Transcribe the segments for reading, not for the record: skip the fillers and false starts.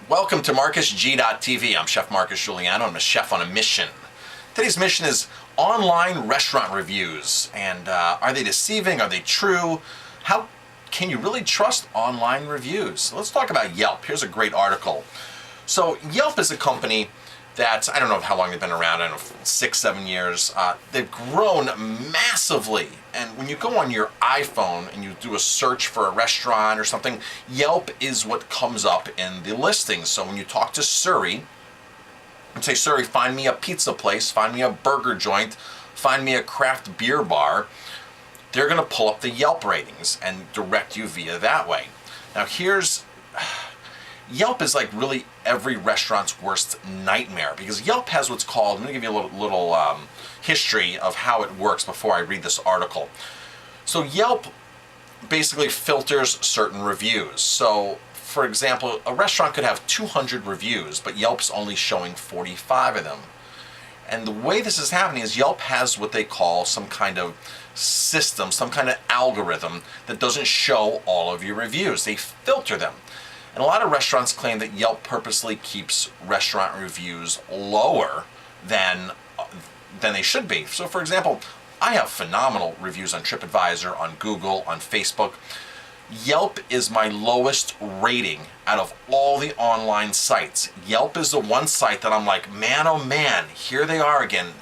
Welcome to MarcusG.tv. I'm Chef Marcus Giuliano. I'm a chef on a mission. Today's mission is online restaurant reviews. And are they deceiving? Are they true? How can you really trust online reviews? Let's talk about Yelp. Here's a great article. So Yelp is a company that, I don't know how long they've been around, I don't know, 6-7 years. They've grown massively. And when you go on your iPhone and you do a search for a restaurant or something, Yelp is what comes up in the listings. So when you talk to Siri and say, Siri, find me a pizza place, find me a burger joint, find me a craft beer bar, they're going to pull up the Yelp ratings and direct you via that way. Now Yelp is like really every restaurant's worst nightmare, because Yelp has what's called, I'm going to give you a little history of how it works before I read this article. So Yelp basically filters certain reviews. So for example, a restaurant could have 200 reviews, but Yelp's only showing 45 of them. And the way this is happening is Yelp has what they call some kind of system, some kind of algorithm that doesn't show all of your reviews. They filter them. And a lot of restaurants claim that Yelp purposely keeps restaurant reviews lower than they should be. So for example, I have phenomenal reviews on TripAdvisor, on Google, on Facebook. Yelp is my lowest rating out of all the online sites. Yelp is the one site that I'm like, man, oh man, here they are again.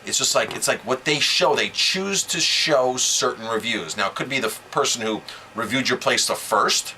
It's just like, it's like what they show. They choose to show certain reviews. Now it could be the person who reviewed your place the first.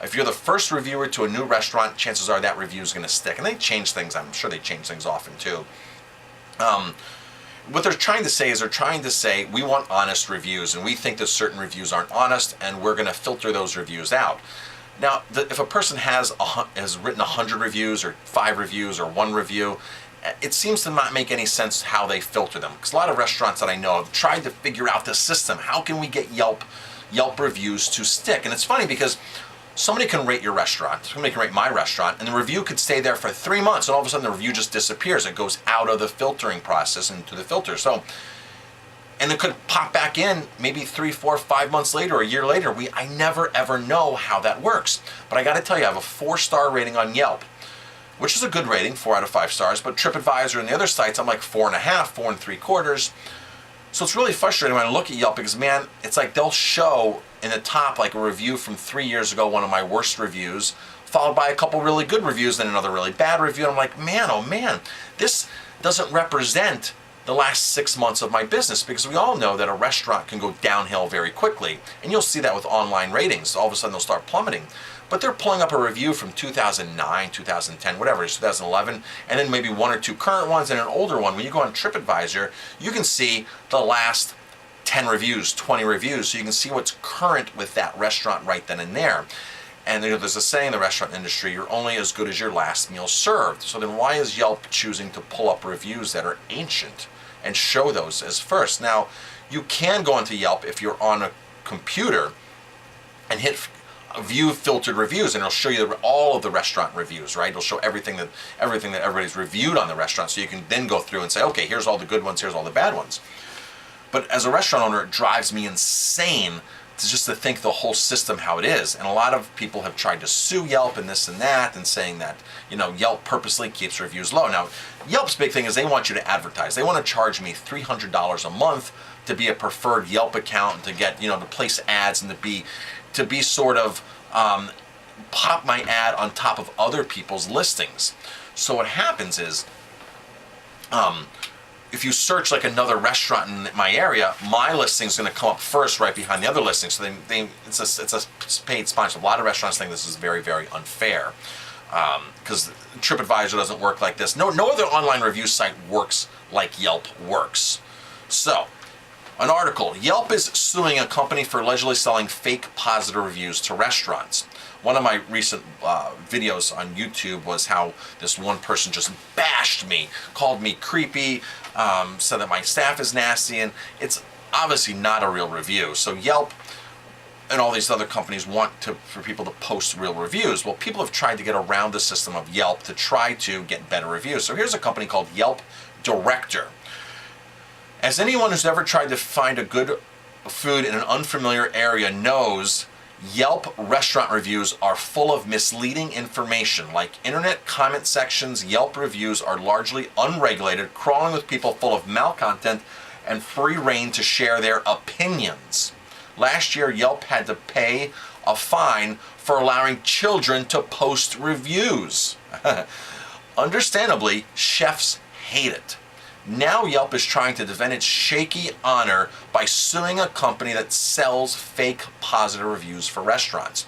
If you're the first reviewer to a new restaurant, chances are that review is going to stick. And they change things. I'm sure they change things often too. What they're trying to say is we want honest reviews, and we think that certain reviews aren't honest, and we're going to filter those reviews out. Now, if a person has written 100 reviews or 5 reviews or 1 review, it seems to not make any sense how they filter them. Because a lot of restaurants that I know have tried to figure out the system. How can we get Yelp reviews to stick? And it's funny because somebody can rate your restaurant, somebody can rate my restaurant, and the review could stay there for 3 months, and all of a sudden the review just disappears. It goes out of the filtering process into the filter. So, and it could pop back in maybe 3, 4, 5 months later, or a year later. I never ever know how that works. But I got to tell you, I have a 4-star rating on Yelp, which is a good rating, 4 out of 5 stars. But TripAdvisor and the other sites, I'm like 4.5, 4 3/4. So it's really frustrating when I look at Yelp, because man, it's like they'll show in the top like a review from 3 years ago, one of my worst reviews, followed by a couple really good reviews, then another really bad review. And I'm like, man, oh man, this doesn't represent the last 6 months of my business, because we all know that a restaurant can go downhill very quickly. And you'll see that with online ratings. All of a sudden they'll start plummeting. But they're pulling up a review from 2009, 2010, whatever it is, 2011, and then maybe 1 or 2 current ones and an older one. When you go on TripAdvisor, you can see the last 10 reviews, 20 reviews, so you can see what's current with that restaurant right then and there. And there's a saying in the restaurant industry, you're only as good as your last meal served. So then why is Yelp choosing to pull up reviews that are ancient and show those as first? Now, you can go into Yelp if you're on a computer and hit view filtered reviews, and it'll show you all of the restaurant reviews, right? It'll show everything that everybody's reviewed on the restaurant, so you can then go through and say, okay, here's all the good ones, here's all the bad ones. But as a restaurant owner, it drives me insane to think the whole system how it is. And a lot of people have tried to sue Yelp and this and that, and saying that, you know, Yelp purposely keeps reviews low. Now, Yelp's big thing is they want you to advertise. They want to charge me $300 a month to be a preferred Yelp account, and to get, you know, to place ads, and to be sort of pop my ad on top of other people's listings. So what happens is, if you search like another restaurant in my area, my listing is going to come up first right behind the other listing. So it's a paid sponsor. A lot of restaurants think this is very, very unfair, because TripAdvisor doesn't work like this. No other online review site works like Yelp works. So, an article, Yelp is suing a company for allegedly selling fake positive reviews to restaurants. One of my recent videos on YouTube was how this one person just bashed me, called me creepy, said that my staff is nasty, and it's obviously not a real review. So Yelp and all these other companies want for people to post real reviews. Well, people have tried to get around the system of Yelp to try to get better reviews. So here's a company called Yelp Director. As anyone who's ever tried to find a good food in an unfamiliar area knows, Yelp restaurant reviews are full of misleading information. Like internet comment sections, Yelp reviews are largely unregulated, crawling with people full of malcontent and free reign to share their opinions. Last year, Yelp had to pay a fine for allowing children to post reviews. Understandably, chefs hate it. Now Yelp is trying to defend its shaky honor by suing a company that sells fake positive reviews for restaurants.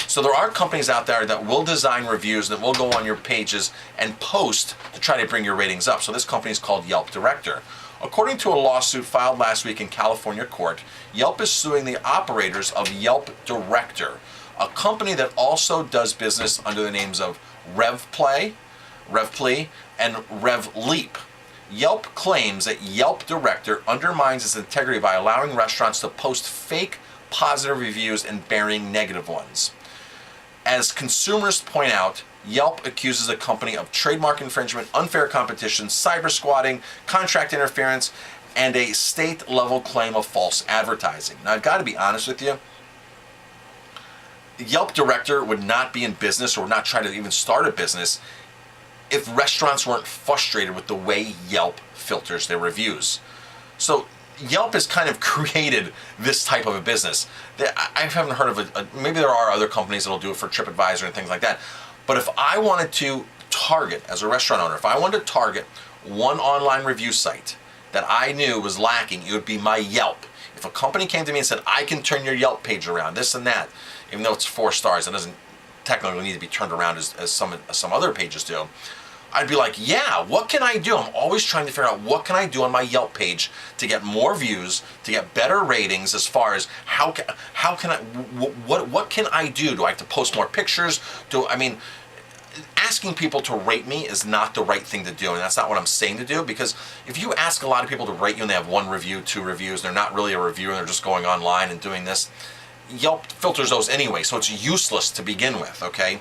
So there are companies out there that will design reviews that will go on your pages and post to try to bring your ratings up. So this company is called Yelp Director. According to a lawsuit filed last week in California court, Yelp is suing the operators of Yelp Director, a company that also does business under the names of RevPlay, and RevLeap. Yelp claims that Yelp Director undermines its integrity by allowing restaurants to post fake positive reviews and burying negative ones. As consumers point out, Yelp accuses the company of trademark infringement, unfair competition, cyber squatting, contract interference, and a state-level claim of false advertising. Now, I've got to be honest with you. Yelp Director would not be in business or would not try to even start a business if restaurants weren't frustrated with the way Yelp filters their reviews. So Yelp has kind of created this type of a business. I haven't heard of maybe there are other companies that'll do it for TripAdvisor and things like that. But if I wanted to target, as a restaurant owner, if I wanted to target one online review site that I knew was lacking, it would be my Yelp. If a company came to me and said, I can turn your Yelp page around, this and that, even though it's 4 stars, it doesn't technically need to be turned around as some other pages do, I'd be like, yeah, what can I do? I'm always trying to figure out what can I do on my Yelp page to get more views, to get better ratings as far as how can I, what can I do? Do I have to post more pictures? Asking people to rate me is not the right thing to do, and that's not what I'm saying to do, because if you ask a lot of people to rate you and they have 1 review, 2 reviews, they're not really a reviewer, they're just going online and doing this, Yelp filters those anyway, so it's useless to begin with, okay?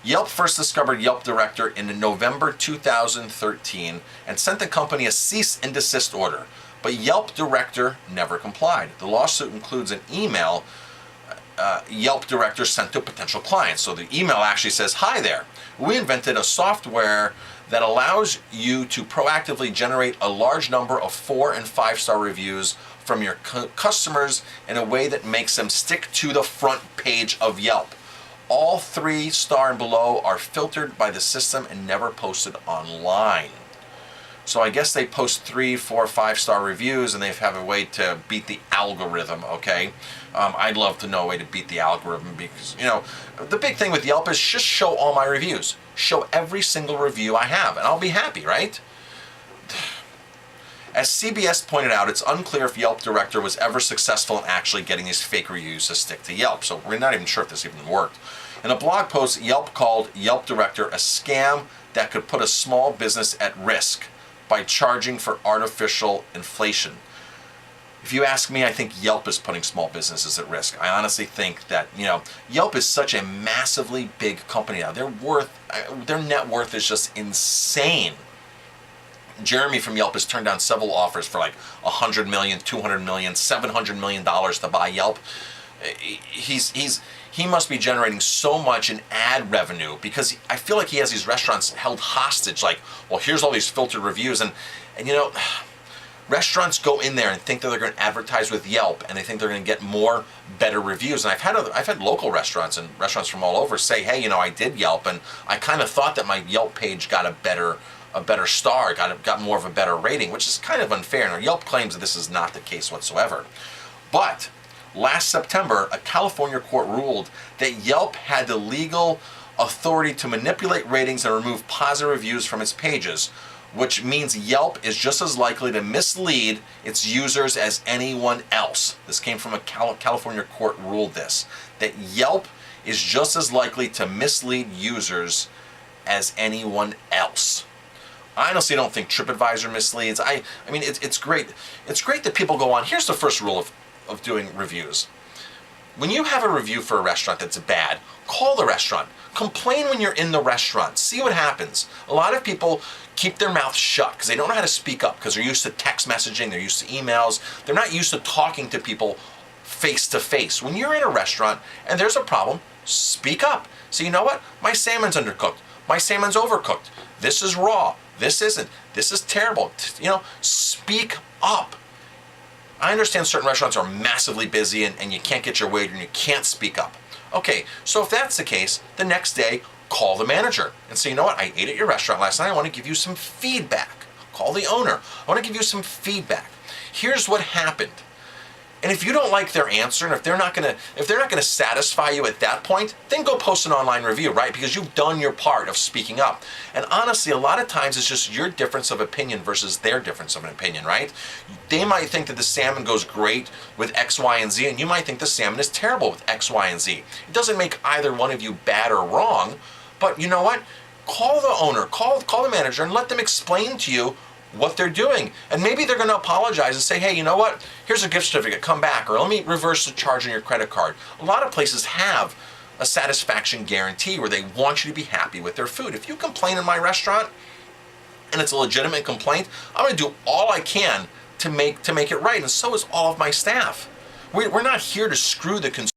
Yelp first discovered Yelp Director in November 2013 and sent the company a cease and desist order, but Yelp Director never complied. The lawsuit includes an email Yelp Director sent to potential clients. So the email actually says, hi there, we invented a software that allows you to proactively generate a large number of 4 and 5-star reviews from your customers in a way that makes them stick to the front page of Yelp. All 3-star and below are filtered by the system and never posted online. So I guess they post 3, 4, 5-star reviews and they have a way to beat the algorithm, okay? I'd love to know a way to beat the algorithm because, the big thing with Yelp is just show all my reviews. Show every single review I have and I'll be happy, right? As CBS pointed out, it's unclear if Yelp Director was ever successful in actually getting these fake reviews to stick to Yelp, so we're not even sure if this even worked. In a blog post, Yelp called Yelp Director a scam that could put a small business at risk by charging for artificial inflation. If you ask me, I think Yelp is putting small businesses at risk. I honestly think that, Yelp is such a massively big company now. Their net worth is just insane. Jeremy from Yelp has turned down several offers for like $100 million, $200 million, $700 million to buy Yelp. He must be generating so much in ad revenue because I feel like he has these restaurants held hostage. Like, well, here's all these filtered reviews, and restaurants go in there and think that they're going to advertise with Yelp, and they think they're going to get more better reviews. And I've had local restaurants and restaurants from all over say, hey, I did Yelp, and I kind of thought that my Yelp page got a better star, got more of a better rating, which is kind of unfair. Now, Yelp claims that this is not the case whatsoever. But last September, a California court ruled that Yelp had the legal authority to manipulate ratings and remove positive reviews from its pages, which means Yelp is just as likely to mislead its users as anyone else. This came from a California court ruled this, that Yelp is just as likely to mislead users as anyone else. I honestly don't think TripAdvisor misleads. I mean, it's great. It's great that people go on. Here's the first rule of doing reviews. When you have a review for a restaurant that's bad, call the restaurant. Complain when you're in the restaurant. See what happens. A lot of people keep their mouth shut because they don't know how to speak up because they're used to text messaging, they're used to emails, they're not used to talking to people face to face. When you're in a restaurant and there's a problem, speak up. So you know what? My salmon's undercooked. My salmon's overcooked. This is raw. This isn't. This is terrible. Speak up. I understand certain restaurants are massively busy and you can't get your waiter and you can't speak up. Okay, so if that's the case, the next day, call the manager and say, you know what, I ate at your restaurant last night. I want to give you some feedback. Call the owner. I want to give you some feedback. Here's what happened. And if you don't like their answer, and if they're not gonna satisfy you at that point, then go post an online review, right? Because you've done your part of speaking up. And honestly, a lot of times it's just your difference of opinion versus their difference of an opinion, right? They might think that the salmon goes great with X, Y, and Z, and you might think the salmon is terrible with X, Y, and Z. It doesn't make either one of you bad or wrong, but you know what? Call the owner, call the manager, and let them explain to you what they're doing. And maybe they're going to apologize and say, hey, you know what? Here's a gift certificate, come back, or let me reverse the charge on your credit card. A lot of places have a satisfaction guarantee where they want you to be happy with their food. If you complain in my restaurant and it's a legitimate complaint, I'm going to do all I can to make it right, and so is all of my staff. We're not here to screw the consumer.